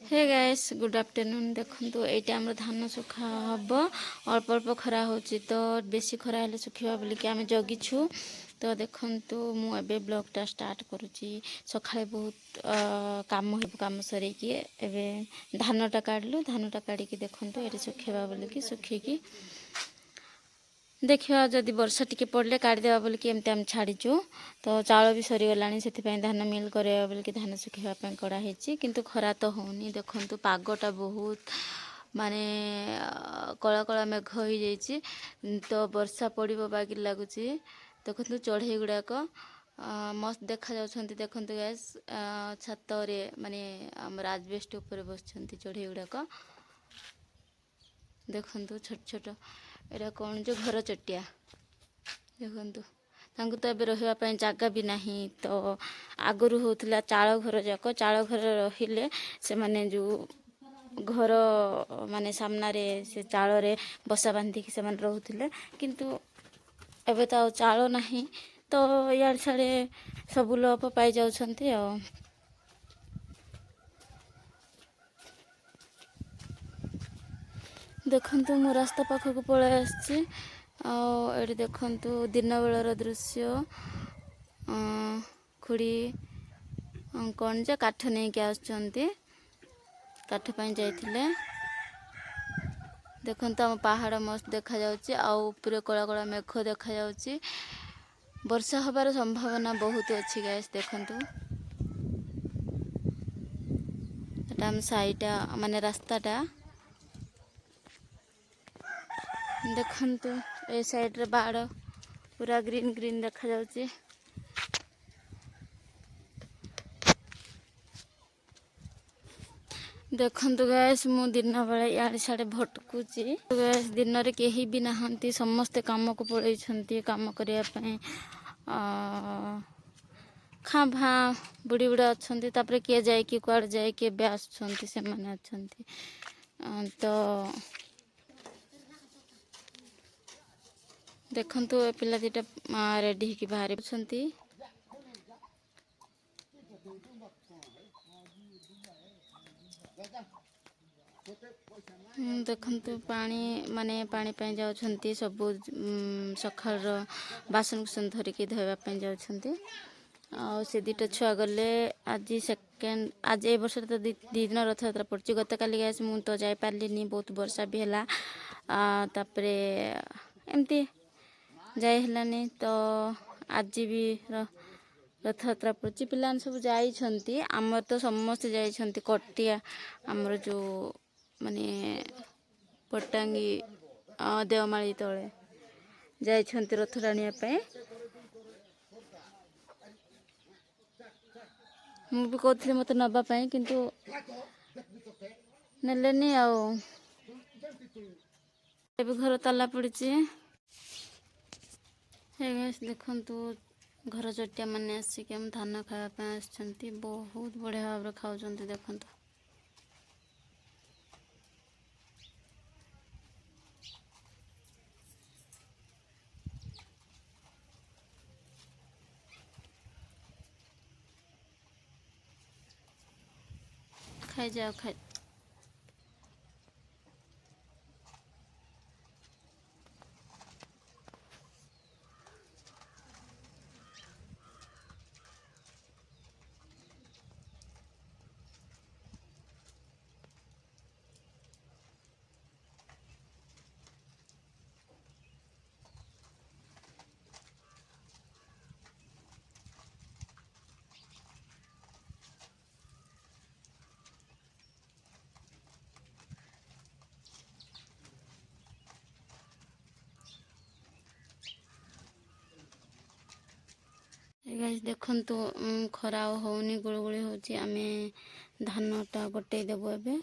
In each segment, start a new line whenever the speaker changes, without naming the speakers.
Hey guys good afternoon. देखो ये आम धान सुखा हम अल्प अल्प खरा हो तो बेसी खरा हेल्ले सुखा बोलिकी आम जगिछु। तो देखु मुझे ब्लॉगटा स्टार्ट करुच्ची। सका बहुत काम सरकी एवं धानटा काढ़लु। धानटा काढ़ी देखु ये सुखेबा बोलिकी सुखिकी देखा जदि वर्षा टिके पड़े काढ़ीदेवा बोलिकी एमती आम छाड़ीचु। तो चाउल भी सरीगला से धान मिल करवा बोलिकी धान सुखाइवाई कड़ाई किंतु खरा तो होनी। देखु पागटा बहुत माने कला कला मेघ हो जाइए तो वर्षा पड़ो बागी लगुच। देखु चढ़ई गुड़ाक मस्त देखा जाउछंती। देखु गैस छात माने आमर आजबेस्ट ऊपर बस चढ़ई गुड़ाक देखु छोट छोट एरा कौन जो घर चटिया देखु तो एबे रहिबा जगह भी नहीं। तो आगुरी होता चाल घर जाक चाल घर रहिले से माने जो घर माने सामना रे से चाल रे बसा बांधिकी से माने रहउथिले किंतु एबे तो चाल नहीं। तो यार छाड़े सब लोप पाई जाउछंती। देखंतु मो रास्ता पाखक पळै आछि। एठी देखंतु दिन बेलार दृश्य। खुड़ी कौन जे काठ नहीं के आछंती काठ पई जाइथिले। देखंतु हम पहाड़ मस्त देखा जाउछि आ ऊपर कला कला मेघ देखा जाउछि। वर्षा हबार संभावना बहुत अछि गाइस। देखंतु एटा हम साइडा माने रास्ताटा देखंतु ए साइड रे बाड़ पूरा ग्रीन ग्रीन देखा जाउछि। देखंतु गैस मु दिन बेले यार साड़े भटकुची। गैस दिन रे केही भी नहांती समस्ते काम को पड़ैछंती काम करिया पई। खाँ भाँ बुढ़ी बुढ़ा अच्छंती तापरे किए जाए कि कुआड़ जाए कि बे आछंती से माने अच्छंती। तो देखंतु ए पिला दिटा रेडी की बाहर अछंती। देखंतु पानी माने पानी पई जाउछंती सब सखार बासन कुसन धरिकी धोइबा पई जाउछंती। आ से दिटा छुआ गले आज सेकेंड आज ए वर्ष तो दी दिन रथ यात्रा पड़ची। गत काली गैस मु तो जाई पारलिनी बहुत वर्षा भी हैला। तापरे एमती जाई हेलानी। तो आज भी रथ यात्रा पड़ची पिलान सब जाई छंती। हमर तो समस्त जाई छंती कटिया हमर जो माने पटांगी देवमाली तले जाई छंती रथ टाणिया पे। मु भी कहथि मते नबा पई किंतु नेलेनी। एबे घर ताला पड़ची। हे गाइस देखंतु घर चटिया माने आसिक हम धान खावा पे आछंती। बहुत बढ़िया भाबरे खाउछंती देखंतु। खाई जाओ खाई। गाइस देखंतु खरा होउनी गुळगुळी होची। आमे धानटा बटै देबो एबे।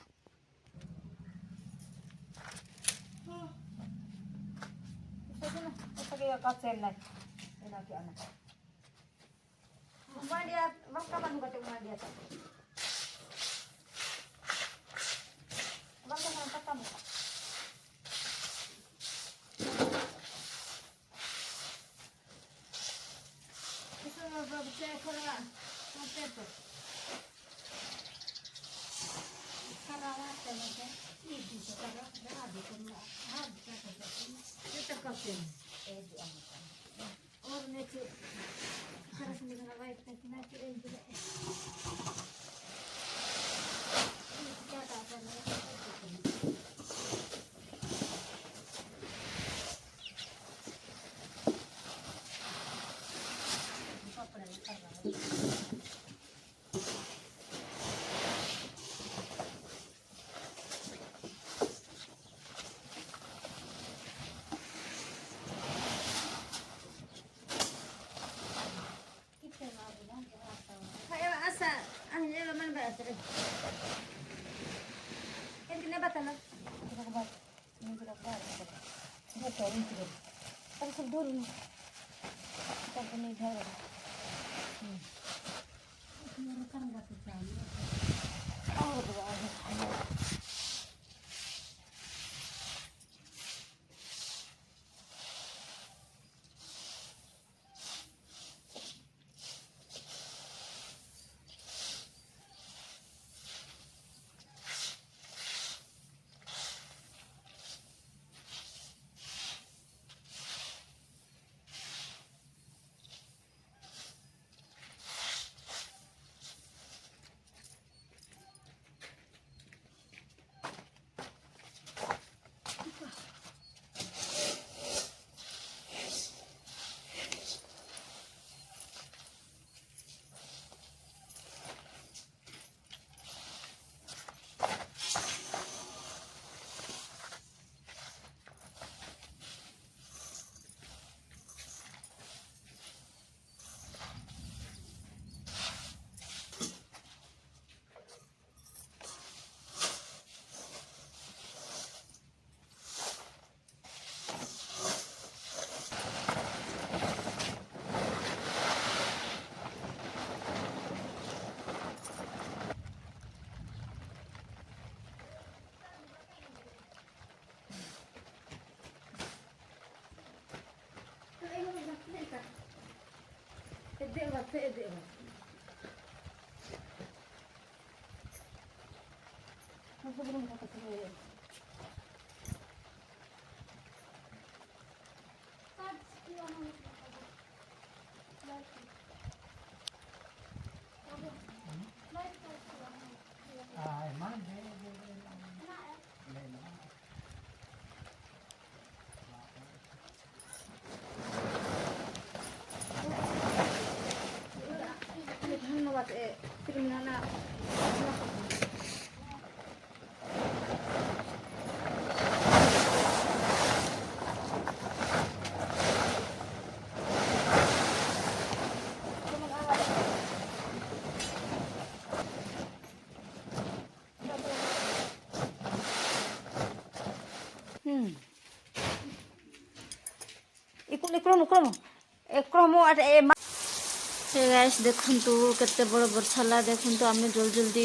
गाइस देखंतु केते बड़ वर्षा होला देखंतु आमे जल्दी जल्दी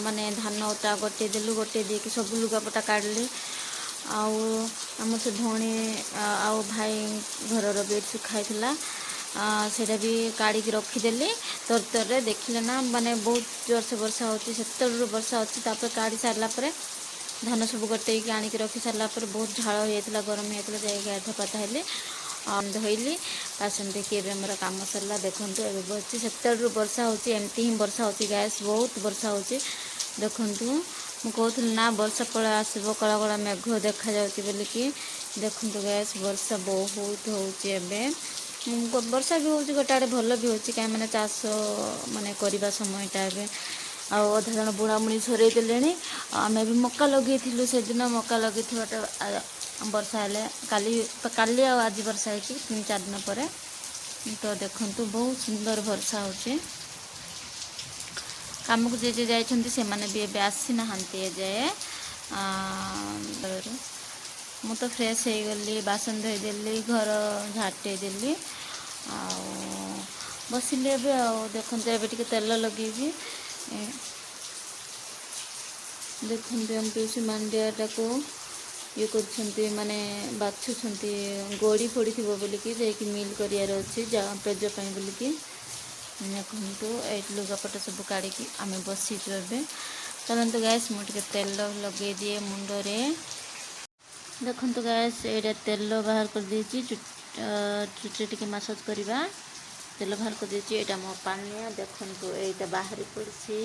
माने धान उता गोटे देलु गोटे देकी सब लुगापटा काढले आउ आम से भौणी आउ भाई घरर बेड सुखाइला सेटा भी काढ़ी रखीदेली तर तर देखिले ना माने बहुत जोर से वर्षा होची सेतलु वर्षा होची तापर काढ़ी सारला परे धान सब गोटे आनिक रखी सारला पर बहुत झाड़ होता गरम होता जाए गाधा पाधा हेली धोइली बासन देखिए मोर कम सरला देखु ए बच्चे सेतलु वर्षा होची एमती ही वर्षा होची गैस बहुत वर्षा होची देखु मु कहूली ना वर्षा पड़ा आसब कला कला मेघ देखा जाऊँगी बोलिकी देखु गैस वर्षा बहुत हो वर्षा भी होची गोटे आड़े भल भी होची कहीं मैंने चाष माने करवा समयटा ए अधा जन बुणाबुणी सर देले आम भी मक्का लगे से दिन मक्का लगे वर्षा हेले काली आज वर्षा है 3-4 दिन पर तो देखु बहुत सुंदर वर्षा होची काम को जे जाइछन्ति से माने भी एबे आसी ना हंती जाए मु तो फ्रेश हो गली बासन धोई देली घर झाटे देली बसिले एबे देखु एबे तेल लगे देखते हम पीसी मांडियाटा को ये कर माने बाछुंट गोड़ी फोड़ी थी बोलिकी जाकि मिल करार अच्छे पेज बोलिकी देखु ये लुगापट सब काढ़ी आम बसीचु ए चलतु गैस मुझे तेल लगे दिए मुंडरे देखु गैस ये तेल बाहर कर देची चुटे टी मसाज करवा तेल बाहर कर देची यहाँ मो पानिया देखु ये बाहरी पड़ी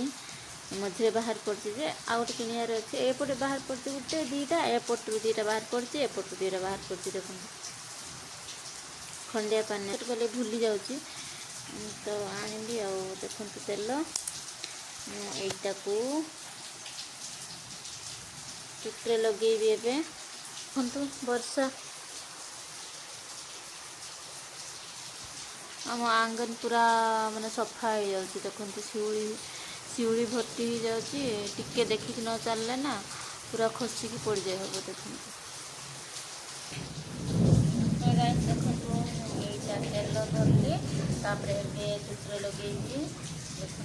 मझे बाहर पड़े आउ टे किणियार अच्छे एपटे बाहर पड़े गोटे दीटा एपटू दीटा बाहर पड़े एपटू दीटा बाहर पड़े देखो खंडिया पानी गले भूली जाऊँगी तो आनी आ देखु तेल यटा को चुटे लगेबी एबे देखु वर्षा आम आंगन पूरा माने सफा हो जाऊँगी देखु शिउली भर्ती हो जाऊँगी टिके देखिक न चलले ना पूरा खसिकी पड़ जाए हम देखु देखु यहीटा तेल धरली तापर चुटे लगे देखु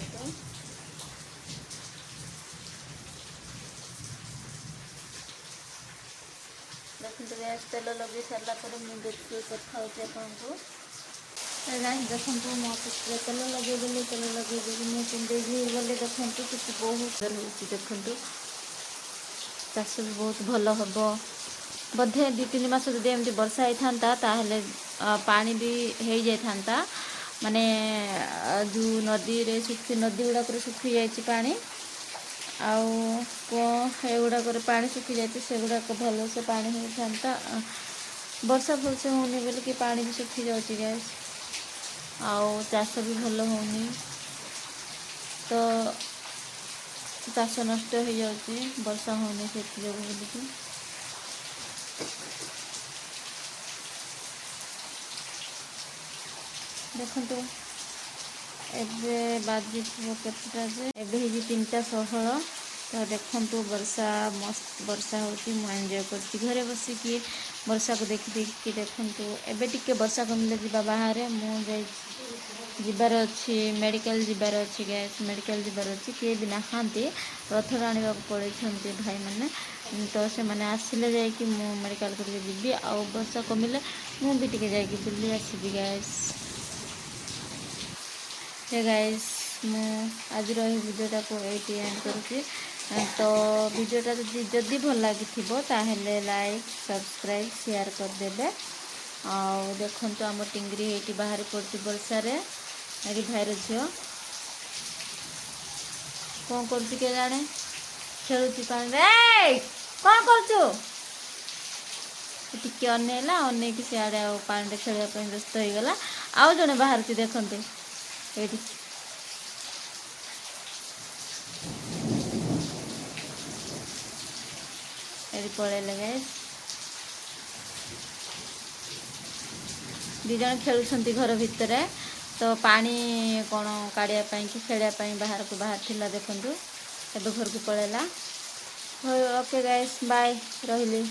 देखते गैस तेल लगे सारा मुझे कथा आपको देखो मो तेल लगेदेली तेल लगे मुझे कुंडे गले देखते कि बहुत देखु चाष भी बहुत भल हम बोधे 2-3 मास जो एमती वर्षा होता ताहले पानी भी हो जाता माने जो नदी रे सुखी नदी गुड़ाक सुखी जाइए पानी आउगुड़ाक पानी सुखी जाती से गुड़ाक भल से पानी होता वर्षा भलसे होनी बोल कि पानी भी सुखी जाऊँगी गैस आउ चाष भी भल होनी तो चाष नष्ट हो जाऊँगी वर्षा होनी से बोलिकी देखो एबे बाजी केतटा जे एबे ही 3:16 तो देखो वर्षा मस्त वर्षा होती मु एंजॉय करती घरे बसिकी वर्षा को देखी देखी देखो एबे टिके वर्षा कमिले जीवा बाहर मु जीवार अच्छी मेडिकल जीवार अच्छी गैस मेडिकल जीवार अच्छी किए भी नहांती रथ टाणा पड़े भाई मैंने तो से मैंने आसिले जाकि मु मेडिकल करके जीवी आउ वर्षा कमिले मु भी टिके जाकि बुली आसबि गैस हे गाइस मु आज भिडियोटा को ये एंड करुँगी तो भिडियोटा जदि भल लगी ताहले लाइक सब्सक्राइब शेयर करदे आउ देखु आम टिंगरी ये बाहर पड़ी वर्षा ये भाईर झील कौन कर जाने खेलुची पानी कौन कर टिके अनेला अनेक सियाड़े पानी खेलने व्यस्त हो गला आउ जड़े बाहर देखते ये पलैले गैस 2 जन खेलुंट घर भितर तो पानी कौन काढ़ापी कि खेलने बाहर को बाहर थिला देखु एबे घर को पलैला ओके गैस बाय रही।